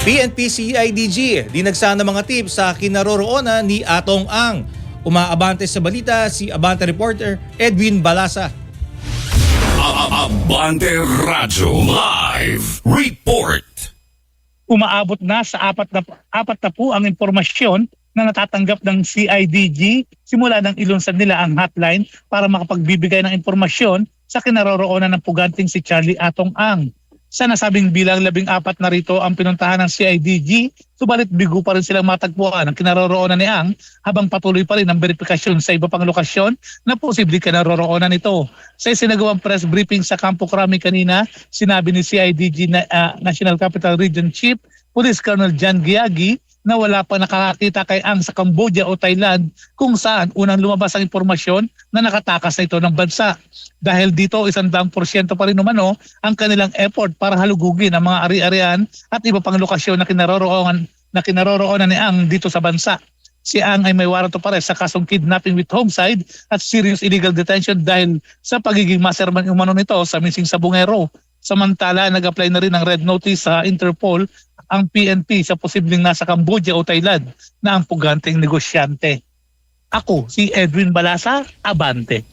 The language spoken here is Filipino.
PNP CIDG, dinagsana mga tips sa kinaroroonan ni Atong Ang. Umaabante sa balita si Abante reporter Edwin Balasa. Abante Radyo Live Report. Umaabot na sa apat na po ang impormasyon na natatanggap ng CIDG simula ng ilunsad nila ang hotline para makapagbibigay ng impormasyon sa kinaroroonan ng puganting si Charlie Atong Ang. Sa nasabing bilang 14 na rito ang pinuntahan ng CIDG, subalit bigo pa rin silang matagpuan ang kinaroroonan ni Ang habang patuloy pa rin ang verifikasyon sa iba pang lokasyon na posibleng kinaroroonan nito. Sa isinagawang press briefing sa Campo Crame kanina, sinabi ni CIDG National Capital Region Chief Police Colonel John Giagi na wala pa nakakita kay Ang sa Cambodia o Thailand kung saan unang lumabas ang impormasyon na nakatakas na ito ng bansa. Dahil dito 100% pa rin umano ang kanilang effort para halugugin ang mga ari-arian at iba pang lokasyon na kinaroroonan ni Ang dito sa bansa. Si Ang ay may warrant of arrest sa kasong kidnapping with homicide at serious illegal detention dahil sa pagiging mastermind umano nito sa missing sa Bungero. Samantala, nag-apply na rin ng red notice sa Interpol ang PNP sa posibleng nasa Cambodia o Thailand na ang puganteng negosyante. Ako, si Edwin Balasa, Abante.